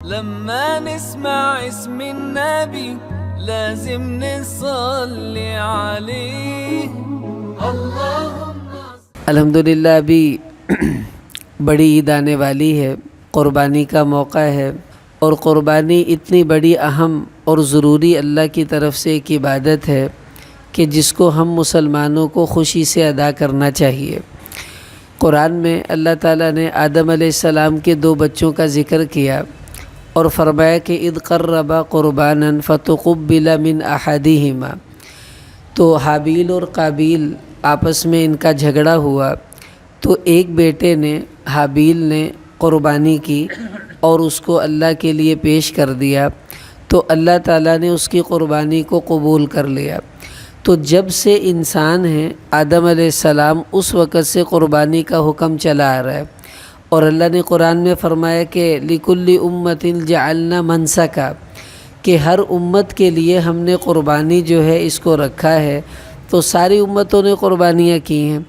لما نسمع اسم النبي لازم نصلي عليه اللهم الحمدللہ ابھی بڑی عید آنے والی ہے، قربانی کا موقع ہے، اور قربانی اتنی بڑی اہم اور ضروری اللہ کی طرف سے ایک عبادت ہے کہ جس کو ہم مسلمانوں کو خوشی سے ادا کرنا چاہیے۔ قرآن میں اللہ تعالیٰ نے آدم علیہ السلام کے 2 بچوں کا ذکر کیا اور فرمایا کہ اذ قربا قربانا فتقبل من احدہما، تو حابیل اور قابیل آپس میں ان کا جھگڑا ہوا تو ایک بیٹے نے، حابیل نے قربانی کی اور اس کو اللہ کے لیے پیش کر دیا، تو اللہ تعالیٰ نے اس کی قربانی کو قبول کر لیا۔ تو جب سے انسان ہیں آدم علیہ السلام، اس وقت سے قربانی کا حکم چلا آ رہا ہے، اور اللہ نے قرآن میں فرمایا کہ لِكُلِّ أُمَّةٍ جَعَلْنَا مَنْسَكًا، کہ ہر امت کے لیے ہم نے قربانی جو ہے اس کو رکھا ہے۔ تو ساری امتوں نے قربانیاں کی ہیں۔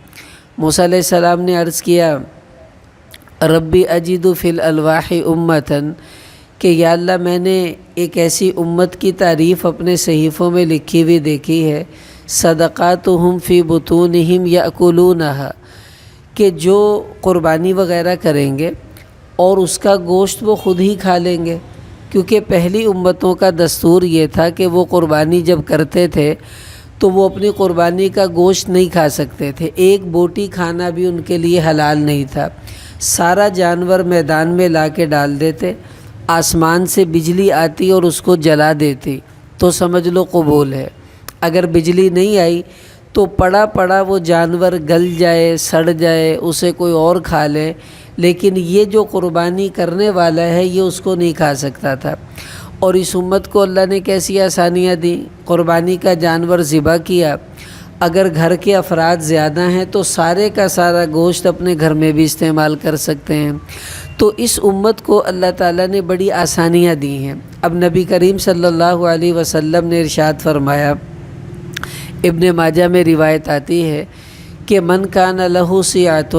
موسیٰ علیہ السلام نے عرض کیا ربی اجد فی الالواح امتاً، کہ یا اللہ میں نے ایک ایسی امت کی تعریف اپنے صحیفوں میں لکھی ہوئی دیکھی ہے، صدقاتہم فی بطونہم یأکلونہا، کہ جو قربانی وغیرہ کریں گے اور اس کا گوشت وہ خود ہی کھا لیں گے، کیونکہ پہلی امتوں کا دستور یہ تھا کہ وہ قربانی جب کرتے تھے تو وہ اپنی قربانی کا گوشت نہیں کھا سکتے تھے، ایک بوٹی کھانا بھی ان کے لیے حلال نہیں تھا۔ سارا جانور میدان میں لا کے ڈال دیتے، آسمان سے بجلی آتی اور اس کو جلا دیتی تو سمجھ لو قبول ہے۔ اگر بجلی نہیں آئی تو پڑا پڑا وہ جانور گل جائے، سڑ جائے، اسے کوئی اور کھا لے، لیکن یہ جو قربانی کرنے والا ہے یہ اس کو نہیں کھا سکتا تھا۔ اور اس امت کو اللہ نے کیسی آسانیاں دیں، قربانی کا جانور ذبح کیا، اگر گھر کے افراد زیادہ ہیں تو سارے کا سارا گوشت اپنے گھر میں بھی استعمال کر سکتے ہیں۔ تو اس امت کو اللہ تعالیٰ نے بڑی آسانیاں دی ہیں۔ اب نبی کریم صلی اللہ علیہ وسلم نے ارشاد فرمایا، ابن ماجہ میں روایت آتی ہے کہ من کان لہ سیعۃ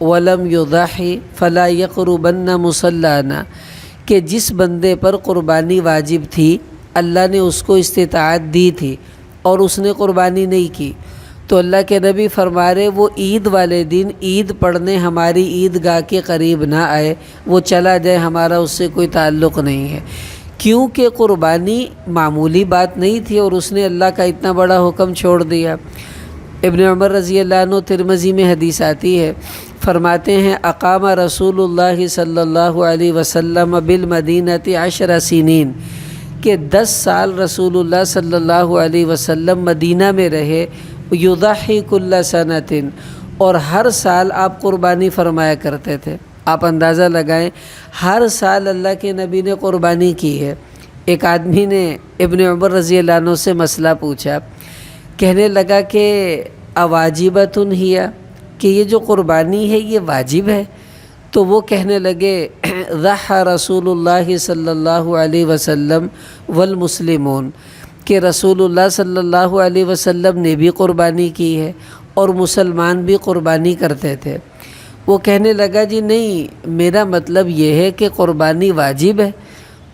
ولم یضحی فلا یقربن مصلانا، کہ جس بندے پر قربانی واجب تھی اللہ نے اس کو استطاعت دی تھی اور اس نے قربانی نہیں کی، تو اللہ کے نبی فرما رہے وہ عید والے دن عید پڑھنے ہماری عیدگاہ کے قریب نہ آئے، وہ چلا جائے، ہمارا اس سے کوئی تعلق نہیں ہے، کیونکہ قربانی معمولی بات نہیں تھی اور اس نے اللہ کا اتنا بڑا حکم چھوڑ دیا۔ ابن عمر رضی اللہ عنہ، ترمذی میں حدیث آتی ہے، فرماتے ہیں اقام رسول اللہ صلی اللہ علیہ وسلم بالمدینۃ 10 سنین، کہ 10 سال رسول اللہ صلی اللہ علیہ وسلم مدینہ میں رہے، یضحی کل سنۃ، اور ہر سال آپ قربانی فرمایا کرتے تھے۔ آپ اندازہ لگائیں، ہر سال اللہ کے نبی نے قربانی کی ہے۔ ایک آدمی نے ابن عمر رضی اللہ عنہ سے مسئلہ پوچھا، کہنے لگا کہ اواجبۃ ہی، کہ یہ جو قربانی ہے یہ واجب ہے؟ تو وہ کہنے لگے ضحى رسول اللہ صلی اللہ علیہ وسلم والمسلمون، کہ رسول اللہ صلی اللہ علیہ وسلم نے بھی قربانی کی ہے اور مسلمان بھی قربانی کرتے تھے۔ وہ کہنے لگا جی نہیں، میرا مطلب یہ ہے کہ قربانی واجب ہے۔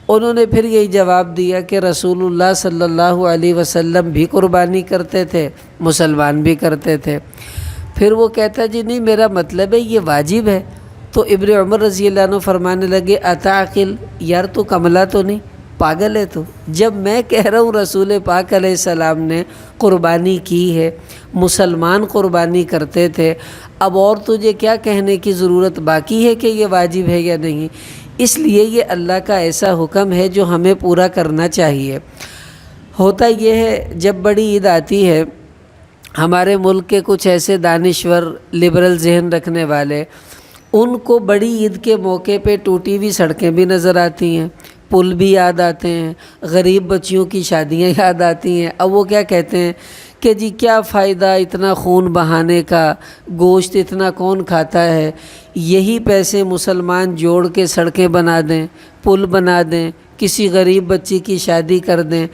انہوں نے پھر یہی جواب دیا کہ رسول اللہ صلی اللہ علیہ وسلم بھی قربانی کرتے تھے، مسلمان بھی کرتے تھے۔ پھر وہ کہتا جی نہیں، میرا مطلب ہے یہ واجب ہے۔ تو ابن عمر رضی اللہ عنہ فرمانے لگے اتعقل، یار تو کملا تو نہیں، پاگل ہے تو؟ جب میں کہہ رہا ہوں رسول پاک علیہ السلام نے قربانی کی ہے، مسلمان قربانی کرتے تھے، اب اور تجھے کیا کہنے کی ضرورت باقی ہے کہ یہ واجب ہے یا نہیں؟ اس لیے یہ اللہ کا ایسا حکم ہے جو ہمیں پورا کرنا چاہیے۔ ہوتا یہ ہے جب بڑی عید آتی ہے، ہمارے ملک کے کچھ ایسے دانشور، لبرل ذہن رکھنے والے، ان کو بڑی عید کے موقع پہ ٹوٹی ہوئی سڑکیں بھی نظر آتی ہیں، پل بھی یاد آتے ہیں، غریب بچیوں کی شادیاں یاد آتی ہیں۔ اب وہ کیا کہتے ہیں کہ جی کیا فائدہ اتنا خون بہانے کا، گوشت اتنا کون کھاتا ہے، یہی پیسے مسلمان جوڑ کے سڑکیں بنا دیں، پل بنا دیں، کسی غریب بچی کی شادی کر دیں۔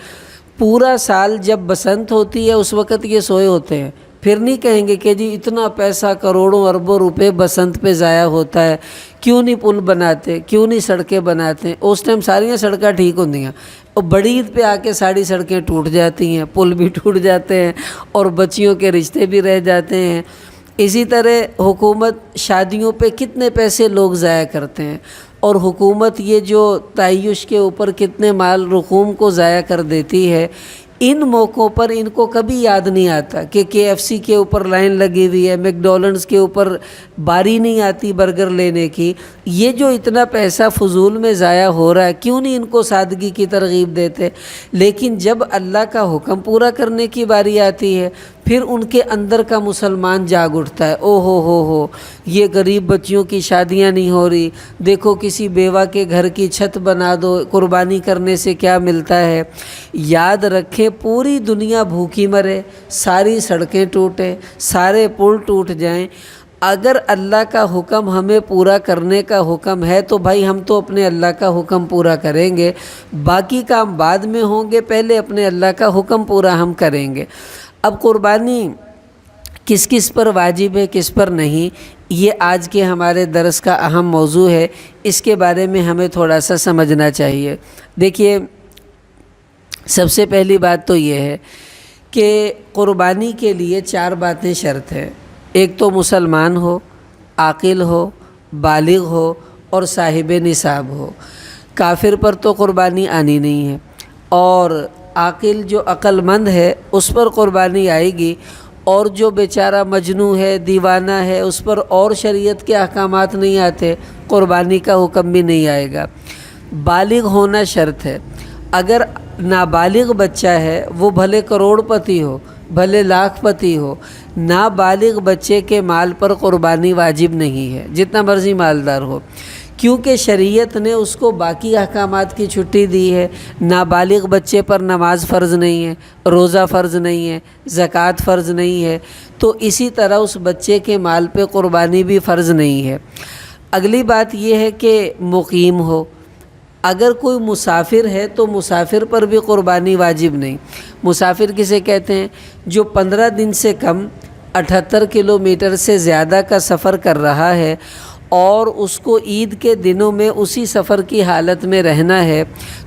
پورا سال جب بسنت ہوتی ہے اس وقت یہ سوئے ہوتے ہیں، پھر نہیں کہیں گے کہ جی اتنا پیسہ کروڑوں اربوں روپے بسنت پہ ضائع ہوتا ہے، کیوں نہیں پل بناتے، کیوں نہیں سڑکیں بناتے۔ اس ٹائم ساریاں سڑکیں ٹھیک ہوندیاں، اور بڑی عید پہ آ کے ساری سڑکیں ٹوٹ جاتی ہیں، پل بھی ٹوٹ جاتے ہیں اور بچیوں کے رشتے بھی رہ جاتے ہیں۔ اسی طرح حکومت شادیوں پہ کتنے پیسے لوگ ضائع کرتے ہیں، اور حکومت یہ جو تعیش کے اوپر کتنے مال رقوم کو ضائع کر دیتی ہے۔ ان موقعوں پر ان کو کبھی یاد نہیں آتا کہ KFC کے اوپر لائن لگی ہوئی ہے، میک ڈونلڈس کے اوپر باری نہیں آتی برگر لینے کی۔ یہ جو اتنا پیسہ فضول میں ضائع ہو رہا ہے، کیوں نہیں ان کو سادگی کی ترغیب دیتے؟ لیکن جب اللہ کا حکم پورا کرنے کی باری آتی ہے، پھر ان کے اندر کا مسلمان جاگ اٹھتا ہے، او ہو یہ غریب بچیوں کی شادیاں نہیں ہو رہی، دیکھو کسی بیوہ کے گھر کی چھت بنا دو، قربانی کرنے سے کیا ملتا ہے۔ یاد رکھیں، پوری دنیا بھوکی مرے، ساری سڑکیں ٹوٹیں، سارے پل ٹوٹ جائیں، اگر اللہ کا حکم ہمیں پورا کرنے کا حکم ہے تو بھائی ہم تو اپنے اللہ کا حکم پورا کریں گے، باقی کام بعد میں ہوں گے، پہلے اپنے اللہ کا حکم پورا ہم کریں گے۔ اب قربانی کس کس پر واجب ہے، کس پر نہیں، یہ آج کے ہمارے درس کا اہم موضوع ہے، اس کے بارے میں ہمیں تھوڑا سا سمجھنا چاہیے۔ دیکھیے، سب سے پہلی بات تو یہ ہے کہ قربانی کے لیے 4 باتیں شرط ہیں۔ ایک تو مسلمان ہو، عاقل ہو، بالغ ہو اور صاحب نصاب ہو۔ کافر پر تو قربانی آنی نہیں ہے، اور عاقل جو عقل مند ہے اس پر قربانی آئے گی، اور جو بیچارہ مجنون ہے، دیوانہ ہے، اس پر اور شریعت کے احکامات نہیں آتے، قربانی کا حکم بھی نہیں آئے گا۔ بالغ ہونا شرط ہے۔ اگر نابالغ بچہ ہے، وہ بھلے کروڑ پتی ہو، بھلے لاکھ پتی ہو، نابالغ بچے کے مال پر قربانی واجب نہیں ہے، جتنا مرضی مالدار ہو، کیونکہ شریعت نے اس کو باقی احکامات کی چھٹی دی ہے۔ نابالغ بچے پر نماز فرض نہیں ہے، روزہ فرض نہیں ہے، زکوٰۃ فرض نہیں ہے، تو اسی طرح اس بچے کے مال پہ قربانی بھی فرض نہیں ہے۔ اگلی بات یہ ہے کہ مقیم ہو۔ اگر کوئی مسافر ہے تو مسافر پر بھی قربانی واجب نہیں۔ مسافر کسے کہتے ہیں؟ جو 15 دن سے کم 78 کلومیٹر سے زیادہ کا سفر کر رہا ہے، اور اس کو عید کے دنوں میں اسی سفر کی حالت میں رہنا ہے،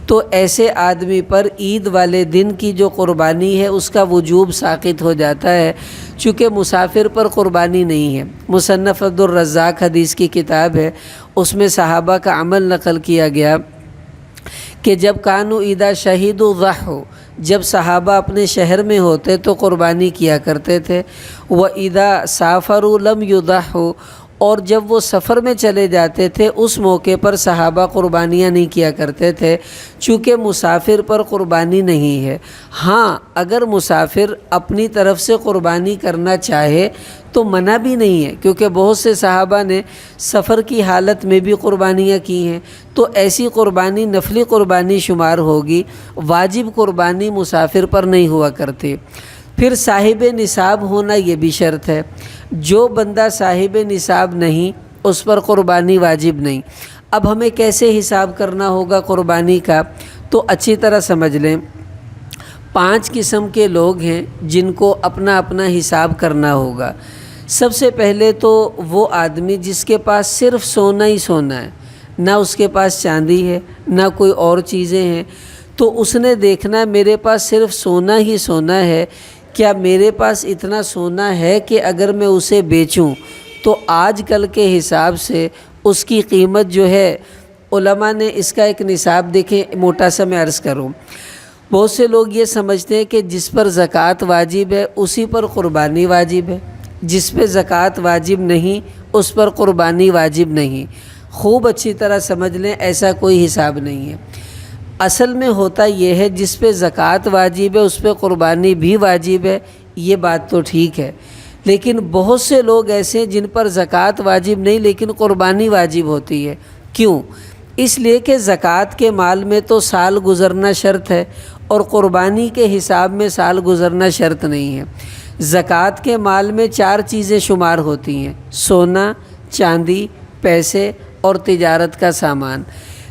تو ایسے آدمی پر عید والے دن کی جو قربانی ہے اس کا وجوب ساقط ہو جاتا ہے، چونکہ مسافر پر قربانی نہیں ہے۔ مصنف عبدالرزاق حدیث کی کتاب ہے، اس میں صحابہ کا عمل نقل کیا گیا کہ جب کانوا اذا شہیدوا ضحوا، جب صحابہ اپنے شہر میں ہوتے تو قربانی کیا کرتے تھے، وَإِذَا سَافَرُوا لَمْ يُضَحُّوا، اور جب وہ سفر میں چلے جاتے تھے اس موقع پر صحابہ قربانیاں نہیں کیا کرتے تھے، چونکہ مسافر پر قربانی نہیں ہے۔ ہاں، اگر مسافر اپنی طرف سے قربانی کرنا چاہے تو منع بھی نہیں ہے، کیونکہ بہت سے صحابہ نے سفر کی حالت میں بھی قربانیاں کی ہیں، تو ایسی قربانی نفلی قربانی شمار ہوگی، واجب قربانی مسافر پر نہیں ہوا کرتی۔ پھر صاحب نصاب ہونا یہ بھی شرط ہے۔ جو بندہ صاحب نصاب نہیں اس پر قربانی واجب نہیں۔ اب ہمیں کیسے حساب کرنا ہوگا قربانی کا، تو اچھی طرح سمجھ لیں۔ 5 قسم کے لوگ ہیں جن کو اپنا اپنا حساب کرنا ہوگا۔ سب سے پہلے تو وہ آدمی جس کے پاس صرف سونا ہی سونا ہے، نہ اس کے پاس چاندی ہے نہ کوئی اور چیزیں ہیں، تو اس نے دیکھنا میرے پاس صرف سونا ہی سونا ہے، کیا میرے پاس اتنا سونا ہے کہ اگر میں اسے بیچوں تو آج کل کے حساب سے اس کی قیمت جو ہے، علماء نے اس کا ایک نصاب دیکھیں، موٹا سا میں عرض کروں۔ بہت سے لوگ یہ سمجھتے ہیں کہ جس پر زکوٰۃ واجب ہے اسی پر قربانی واجب ہے، جس پہ زکوٰۃ واجب نہیں اس پر قربانی واجب نہیں۔ خوب اچھی طرح سمجھ لیں، ایسا کوئی حساب نہیں ہے۔ اصل میں ہوتا یہ ہے جس پہ زکوٰۃ واجب ہے اس پہ قربانی بھی واجب ہے، یہ بات تو ٹھیک ہے، لیکن بہت سے لوگ ایسے ہیں جن پر زکوٰۃ واجب نہیں لیکن قربانی واجب ہوتی ہے۔ کیوں؟ اس لیے کہ زکوٰۃ کے مال میں تو سال گزرنا شرط ہے، اور قربانی کے حساب میں سال گزرنا شرط نہیں ہے۔ زکوٰۃ کے مال میں 4 چیزیں شمار ہوتی ہیں: سونا، چاندی، پیسے اور تجارت کا سامان،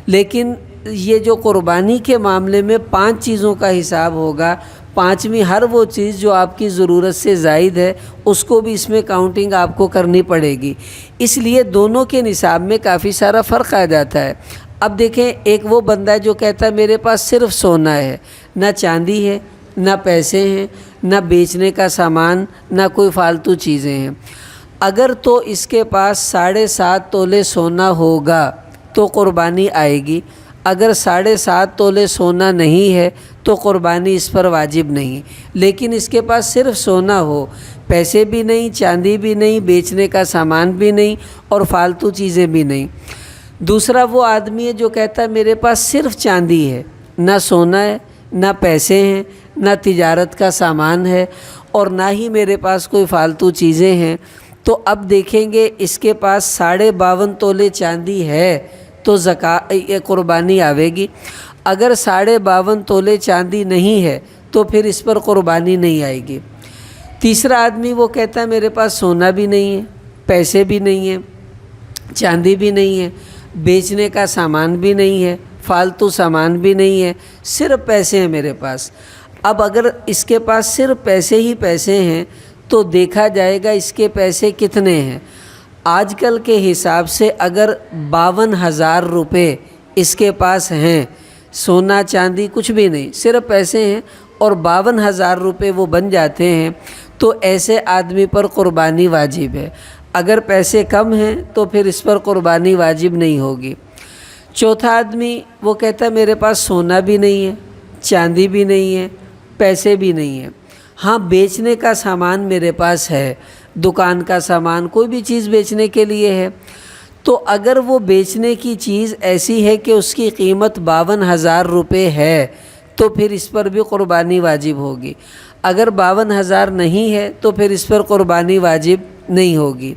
لیکن یہ جو قربانی کے معاملے میں 5 چیزوں کا حساب ہوگا، پانچویں ہر وہ چیز جو آپ کی ضرورت سے زائد ہے اس کو بھی اس میں کاؤنٹنگ آپ کو کرنی پڑے گی، اس لیے دونوں کے نصاب میں کافی سارا فرق آ جاتا ہے۔ اب دیکھیں، ایک وہ بندہ ہے جو کہتا ہے میرے پاس صرف سونا ہے، نہ چاندی ہے، نہ پیسے ہیں، نہ بیچنے کا سامان، نہ کوئی فالتو چیزیں ہیں۔ اگر تو اس کے پاس 7.5 تولے سونا ہوگا تو قربانی آئے گی، اگر 7.5 تولے سونا نہیں ہے تو قربانی اس پر واجب نہیں۔ لیکن اس کے پاس صرف سونا ہو، پیسے بھی نہیں، چاندی بھی نہیں، بیچنے کا سامان بھی نہیں اور فالتو چیزیں بھی نہیں۔ دوسرا وہ آدمی ہے جو کہتا ہے میرے پاس صرف چاندی ہے، نہ سونا ہے، نہ پیسے ہیں، نہ تجارت کا سامان ہے اور نہ ہی میرے پاس کوئی فالتو چیزیں ہیں۔ تو اب دیکھیں گے اس کے پاس 52.5 تولے چاندی ہے تو قربانی آوے گی، اگر 52.5 تولے چاندی نہیں ہے تو پھر اس پر قربانی نہیں آئے گی۔ تیسرا آدمی وہ کہتا ہے میرے پاس سونا بھی نہیں ہے، پیسے بھی نہیں ہیں، چاندی بھی نہیں ہے، بیچنے کا سامان بھی نہیں ہے، فالتو سامان بھی نہیں ہے، صرف پیسے ہیں میرے پاس۔ اب اگر اس کے پاس صرف پیسے ہی پیسے ہیں تو دیکھا جائے گا اس کے پیسے کتنے ہیں۔ آج کل کے حساب سے اگر 52,000 روپے اس کے پاس ہیں، سونا چاندی کچھ بھی نہیں، صرف پیسے ہیں اور 52,000 روپے وہ بن جاتے ہیں تو ایسے آدمی پر قربانی واجب ہے۔ اگر پیسے کم ہیں تو پھر اس پر قربانی واجب نہیں ہوگی۔ چوتھا آدمی وہ کہتا ہے میرے پاس سونا بھی نہیں ہے، چاندی بھی نہیں ہے، پیسے بھی نہیں ہیں، ہاں بیچنے کا سامان میرے پاس ہے، دکان کا سامان، کوئی بھی چیز بیچنے کے لیے ہے، تو اگر وہ بیچنے کی چیز ایسی ہے کہ اس کی قیمت 52,000 روپے ہے تو پھر اس پر بھی قربانی واجب ہوگی۔ اگر 52,000 نہیں ہے تو پھر اس پر قربانی واجب نہیں ہوگی۔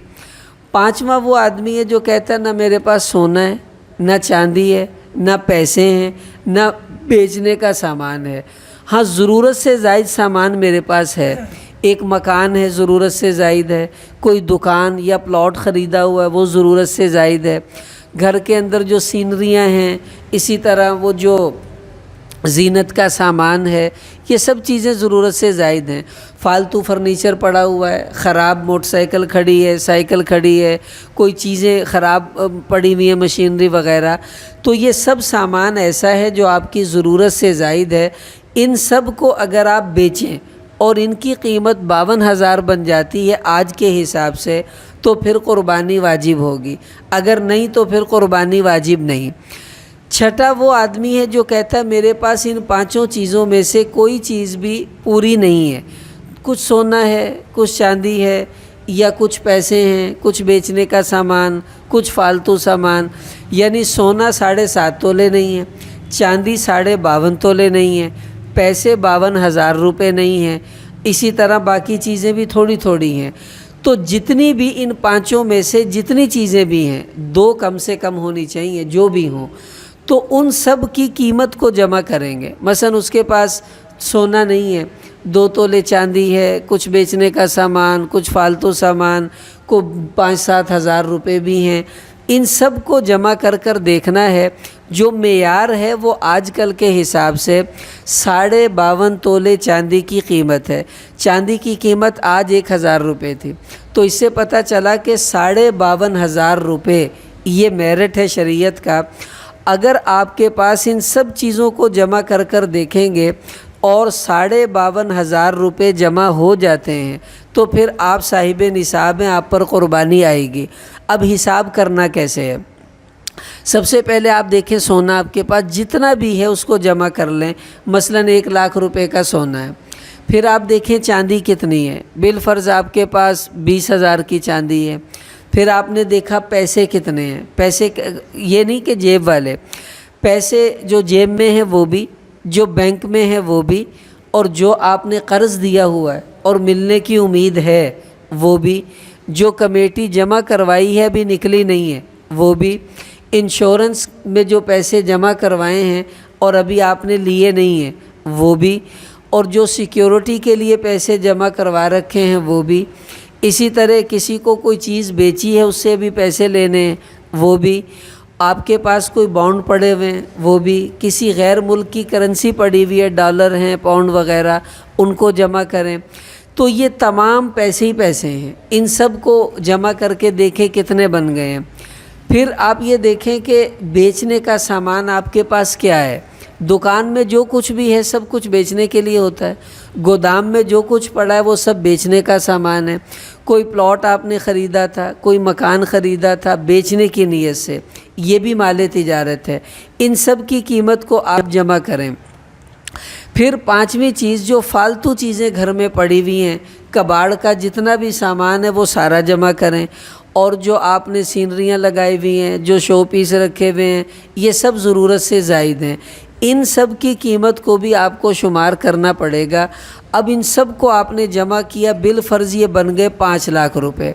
پانچواں وہ آدمی ہے جو کہتا ہے نہ میرے پاس سونا ہے، نہ چاندی ہے، نہ پیسے ہیں، نہ بیچنے کا سامان ہے، ہاں ضرورت سے زائد سامان میرے پاس ہے، ایک مکان ہے ضرورت سے زائد ہے، کوئی دکان یا پلاٹ خریدا ہوا ہے وہ ضرورت سے زائد ہے، گھر کے اندر جو سینریاں ہیں، اسی طرح وہ جو زینت کا سامان ہے، یہ سب چیزیں ضرورت سے زائد ہیں، فالتو فرنیچر پڑا ہوا ہے، خراب موٹر سائیکل کھڑی ہے، سائیکل کھڑی ہے، کوئی چیزیں خراب پڑی ہوئی ہیں، مشینری وغیرہ، تو یہ سب سامان ایسا ہے جو آپ کی ضرورت سے زائد ہے۔ ان سب کو اگر آپ بیچیں اور ان کی قیمت 52,000 بن جاتی ہے آج کے حساب سے تو پھر قربانی واجب ہوگی، اگر نہیں تو پھر قربانی واجب نہیں۔ چھٹا وہ آدمی ہے جو کہتا ہے میرے پاس ان 5 چیزوں میں سے کوئی چیز بھی پوری نہیں ہے، کچھ سونا ہے، کچھ چاندی ہے، یا کچھ پیسے ہیں، کچھ بیچنے کا سامان، کچھ فالتو سامان، یعنی سونا 7.5 تولے نہیں ہے، چاندی 52.5 تولے نہیں ہے، پیسے 52,000 روپے نہیں ہیں، اسی طرح باقی چیزیں بھی تھوڑی تھوڑی ہیں۔ تو جتنی بھی ان 5 میں سے جتنی چیزیں بھی ہیں 2 کم سے کم ہونی چاہیے، جو بھی ہوں، تو ان سب کی قیمت کو جمع کریں گے۔ مثلا اس کے پاس سونا نہیں ہے، 2 تولے چاندی ہے، کچھ بیچنے کا سامان، کچھ فالتو سامان، کو 5-7 ہزار روپے بھی ہیں، ان سب کو جمع کر کر دیکھنا ہے۔ جو معیار ہے وہ آج کل کے حساب سے 52.5 تولے چاندی کی قیمت ہے۔ چاندی کی قیمت آج 1,000 روپے تھی، تو اس سے پتہ چلا کہ 52,500 روپے یہ میرٹ ہے شریعت کا۔ اگر آپ کے پاس ان سب چیزوں کو جمع کر کر دیکھیں گے اور 52,500 روپے جمع ہو جاتے ہیں تو پھر آپ صاحب نصاب ہیں، آپ پر قربانی آئے گی۔ اب حساب کرنا کیسے ہے؟ سب سے پہلے آپ دیکھیں سونا آپ کے پاس جتنا بھی ہے اس کو جمع کر لیں، مثلا 1 لاکھ روپے کا سونا ہے۔ پھر آپ دیکھیں چاندی کتنی ہے، بالفرض آپ کے پاس 20,000 کی چاندی ہے۔ پھر آپ نے دیکھا پیسے کتنے ہیں، پیسے یہ نہیں کہ جیب والے، پیسے جو جیب میں ہیں وہ بھی، جو بینک میں ہے وہ بھی، اور جو آپ نے قرض دیا ہوا ہے اور ملنے کی امید ہے وہ بھی، جو کمیٹی جمع کروائی ہے ابھی نکلی نہیں ہے وہ بھی، انشورنس میں جو پیسے جمع کوائے ہیں اور ابھی آپ نے لیے نہیں ہیں وہ بھی، اور جو سیکیورٹی کے لیے پیسے جمع کروا رکھے ہیں وہ بھی، اسی طرح کسی کو کوئی چیز بیچی ہے اس سے بھی پیسے لینے ہیں وہ بھی، آپ کے پاس کوئی بانڈ پڑے ہوئے ہیں وہ بھی، کسی غیر ملک کی کرنسی پڑی ہوئی ہے، ڈالر ہیں، پاؤنڈ وغیرہ، ان کو جمع کریں۔ تو یہ تمام پیسے ہی پیسے ہیں، ان سب کو جمع کر کے دیکھیں کتنے بن گئے ہیں۔ پھر آپ یہ دیکھیں کہ بیچنے کا سامان آپ کے پاس کیا ہے۔ دکان میں جو کچھ بھی ہے سب کچھ بیچنے کے لیے ہوتا ہے، گودام میں جو کچھ پڑا ہے وہ سب بیچنے کا سامان ہے۔ کوئی پلاٹ آپ نے خریدا تھا، کوئی مکان خریدا تھا بیچنے کی نیت سے، یہ بھی مال تجارت ہے۔ ان سب کی قیمت کو آپ جمع کریں۔ پھر پانچویں چیز، جو فالتو چیزیں گھر میں پڑی ہوئی ہیں، کباڑ کا جتنا بھی سامان ہے وہ سارا جمع کریں، اور جو آپ نے سینریاں لگائی ہوئی ہیں، جو شو پیس رکھے ہوئے ہیں، یہ سب ضرورت سے زائد ہیں، ان سب کی قیمت کو بھی آپ کو شمار کرنا پڑے گا۔ اب ان سب کو آپ نے جمع کیا، بالفرض یہ بن گئے 5 لاکھ روپے۔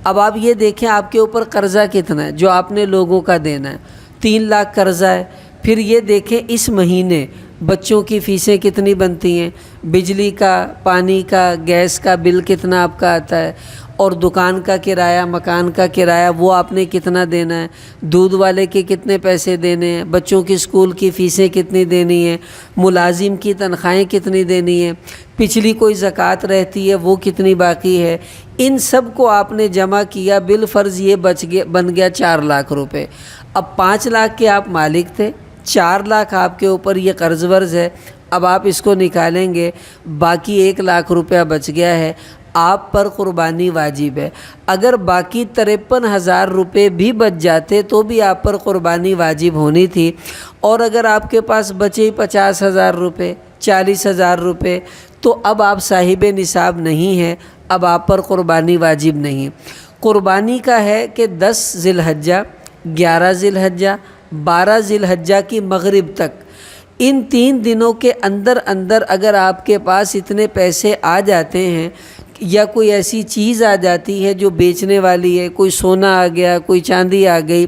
اب آپ یہ دیکھیں آپ کے اوپر قرضہ کتنا ہے جو آپ نے لوگوں کا دینا ہے، 3 لاکھ قرضہ ہے۔ پھر یہ دیکھیں اس مہینے بچوں کی فیسیں کتنی بنتی ہیں، بجلی کا، پانی کا، گیس کا بل کتنا آپ کا آتا ہے، اور دکان کا کرایہ، مکان کا کرایہ وہ آپ نے کتنا دینا ہے، دودھ والے کے کتنے پیسے دینے ہیں، بچوں کی اسکول کی فیسیں کتنی دینی ہیں، ملازم کی تنخواہیں کتنی دینی ہیں، پچھلی کوئی زکوٰۃ رہتی ہے وہ کتنی باقی ہے، ان سب کو آپ نے جمع کیا، بالفرض یہ بن گیا 4 لاکھ روپے۔ اب 5 لاکھ کے آپ مالک تھے، 4 لاکھ آپ کے اوپر یہ قرض ورز ہے۔ اب آپ اس کو نکالیں گے، باقی 1 لاکھ روپیہ بچ گیا ہے، آپ پر قربانی واجب ہے۔ اگر باقی 53,000 روپے بھی بچ جاتے تو بھی آپ پر قربانی واجب ہونی تھی، اور اگر آپ کے پاس بچے 50,000 روپے، 40,000 روپے، تو اب آپ صاحب نصاب نہیں ہیں، اب آپ پر قربانی واجب نہیں۔ قربانی کا ہے کہ 10 ذی الحجہ، 11 ذی الحجہ، 12 ذی الحجہ کی مغرب تک، ان 3 دنوں کے اندر اگر آپ کے پاس اتنے پیسے آ جاتے ہیں، یا کوئی ایسی چیز آ جاتی ہے جو بیچنے والی ہے، کوئی سونا آ گیا، کوئی چاندی آ گئی،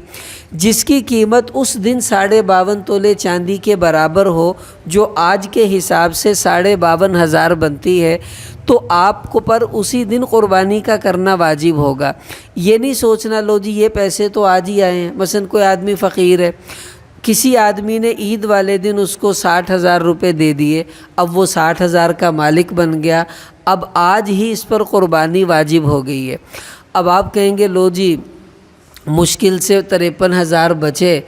جس کی قیمت اس دن 52.5 تولے چاندی کے برابر ہو، جو آج کے حساب سے 52,500 بنتی ہے، تو آپ کو پر اسی دن قربانی کا کرنا واجب ہوگا۔ یہ نہیں سوچنا لو جی یہ پیسے تو آج ہی آئے ہیں، مثلا کوئی آدمی فقیر ہے، کسی آدمی نے عید والے دن اس کو 60,000 روپے دے دیے، اب وہ 60,000 کا مالک بن گیا، اب آج ہی اس پر قربانی واجب ہو گئی ہے۔ اب آپ کہیں گے لو جی مشکل سے 53,000 بچے،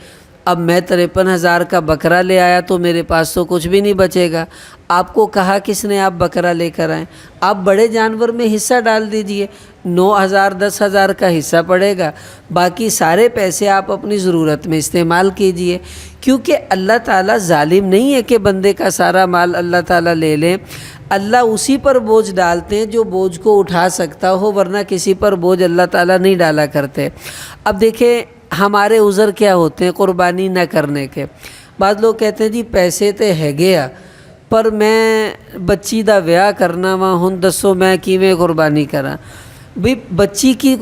اب میں 53,000 کا بکرا لے آیا تو میرے پاس تو کچھ بھی نہیں بچے گا۔ آپ کو کہا کس نے آپ بکرا لے کر آئیں؟ آپ بڑے جانور میں حصہ ڈال دیجئے، 9,000 10,000 کا حصہ پڑے گا، باقی سارے پیسے آپ اپنی ضرورت میں استعمال کیجئے، کیونکہ اللہ تعالیٰ ظالم نہیں ہے کہ بندے کا سارا مال اللہ تعالیٰ لے لیں۔ اللہ اسی پر بوجھ ڈالتے ہیں جو بوجھ کو اٹھا سکتا ہو، ورنہ کسی پر بوجھ اللہ تعالیٰ نہیں ڈالا کرتے۔ اب دیکھیں ہمارے عذر کیا ہوتے ہیں قربانی نہ کرنے کے۔ بعض لوگ کہتے ہیں جی پیسے تے ہے گیا پر میں بچی دا ویاہ کرنا وا، ہن دسو میں کیویں قربانی کراں؟ بھئی بچی کی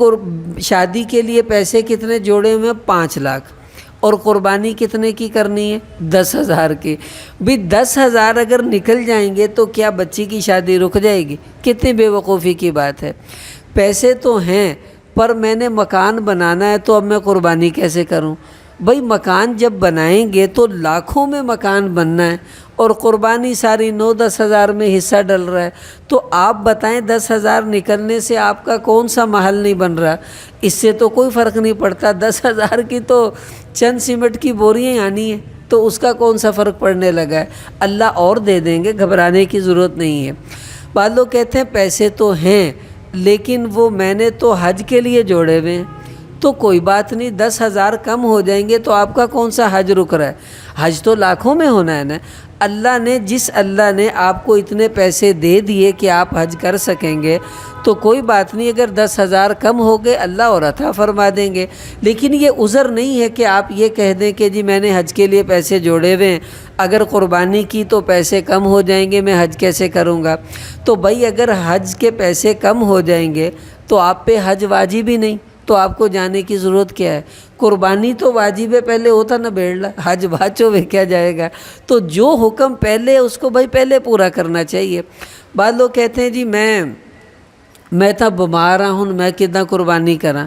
شادی کے لیے پیسے کتنے جوڑے ہوئے ہیں؟ 5 لاکھ، اور قربانی کتنے کی کرنی ہے؟ 10,000 کی۔ بھی 10,000 اگر نکل جائیں گے تو کیا بچی کی شادی رک جائے گی؟ کتنی بے وقوفی کی بات ہے۔ پیسے تو ہیں پر میں نے مکان بنانا ہے تو اب میں قربانی کیسے کروں؟ بھئی مکان جب بنائیں گے تو لاکھوں میں مکان بننا ہے، اور قربانی ساری 9-10 ہزار میں حصہ ڈل رہا ہے، تو آپ بتائیں 10,000 نکلنے سے آپ کا کون سا محل نہیں بن رہا؟ اس سے تو کوئی فرق نہیں پڑتا، 10,000 کی تو چند سیمنٹ کی بوریاں آنی ہیں، تو اس کا کون سا فرق پڑنے لگا ہے؟ اللہ اور دے دیں گے، گھبرانے کی ضرورت نہیں ہے۔ بعض لوگ کہتے ہیں پیسے تو ہیں لیکن وہ میں نے تو حج کے لیے جوڑے ہوئے ہیں، تو کوئی بات نہیں، 10,000 کم ہو جائیں گے تو آپ کا کون سا حج رک رہا ہے؟ حج تو لاکھوں میں ہونا ہے نا۔ اللہ نے آپ کو اتنے پیسے دے دیے کہ آپ حج کر سکیں گے، تو کوئی بات نہیں، اگر 10,000 کم ہو گئے اللہ اور عطا فرما دیں گے۔ لیکن یہ عذر نہیں ہے کہ آپ یہ کہہ دیں کہ جی میں نے حج کے لیے پیسے جوڑے ہوئے ہیں، اگر قربانی کی تو پیسے کم ہو جائیں گے، میں حج کیسے کروں گا؟ تو بھائی اگر حج کے پیسے کم ہو جائیں گے تو آپ پہ حج واجب ہی نہیں، تو آپ کو جانے کی ضرورت کیا ہے؟ قربانی تو واجب ہے، پہلے ہوتا نہ بیڑلا، حج باچو میں کیا جائے گا؟ تو جو حکم پہلے اس کو بھائی پہلے پورا کرنا چاہیے۔ بعض لوگ کہتے ہیں جی میں میں ਤਾਂ ਬਿਮਾਰ ਹਾਂ, ਹੁਣ ਮੈਂ ਕਿੱਦਾਂ ਕੁਰਬਾਨੀ ਕਰਾਂ।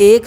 1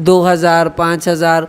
2,000 5,000,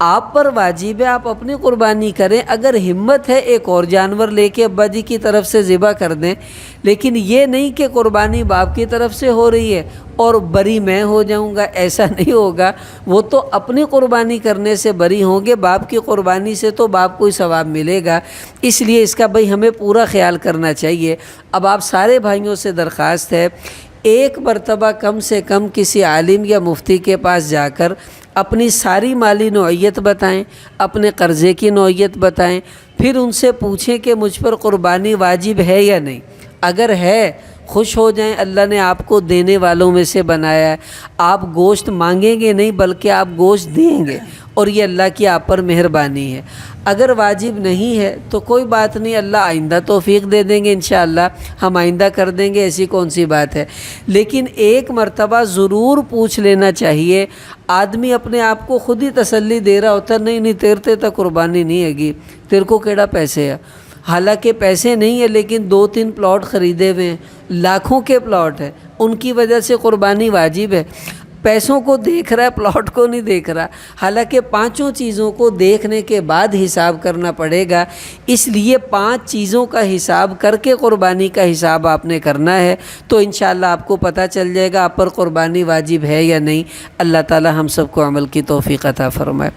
آپ پر واجب ہے آپ اپنی قربانی کریں، اگر ہمت ہے ایک اور جانور لے کے ابا جی کی طرف سے ذبح کر دیں، لیکن یہ نہیں کہ قربانی باپ کی طرف سے ہو رہی ہے اور بری میں ہو جاؤں گا، ایسا نہیں ہوگا۔ وہ تو اپنی قربانی کرنے سے بری ہوں گے، باپ کی قربانی سے تو باپ کو ہی ثواب ملے گا۔ اس لیے اس کا بھائی ہمیں پورا خیال کرنا چاہیے۔ اب آپ سارے بھائیوں سے درخواست ہے، ایک مرتبہ کم سے کم کسی عالم یا مفتی کے پاس جا کر اپنی ساری مالی نوعیت بتائیں، اپنے قرضے کی نوعیت بتائیں، پھر ان سے پوچھیں کہ مجھ پر قربانی واجب ہے یا نہیں۔ اگر ہے خوش ہو جائیں، اللہ نے آپ کو دینے والوں میں سے بنایا ہے، آپ گوشت مانگیں گے نہیں بلکہ آپ گوشت دیں گے، اور یہ اللہ کی آپ پر مہربانی ہے۔ اگر واجب نہیں ہے تو کوئی بات نہیں، اللہ آئندہ توفیق دے دیں گے انشاءاللہ، ہم آئندہ کر دیں گے، ایسی کون سی بات ہے۔ لیکن ایک مرتبہ ضرور پوچھ لینا چاہیے۔ آدمی اپنے آپ کو خود ہی تسلی دے رہا ہوتا، نہیں تیرتے تک قربانی نہیں ہے گی، تیرے کو کیڑا پیسے ہے، حالانکہ پیسے نہیں ہے لیکن 2-3 پلاٹ خریدے ہوئے ہیں، لاکھوں کے پلاٹ ہیں، ان کی وجہ سے قربانی واجب ہے۔ پیسوں کو دیکھ رہا ہے، پلاٹ کو نہیں دیکھ رہا، حالانکہ 5 چیزوں کو دیکھنے کے بعد حساب کرنا پڑے گا۔ اس لیے 5 چیزوں کا حساب کر کے قربانی کا حساب آپ نے کرنا ہے، تو انشاءاللہ آپ کو پتہ چل جائے گا آپ پر قربانی واجب ہے یا نہیں۔ اللہ تعالی ہم سب کو عمل کی توفیق عطا فرمائے۔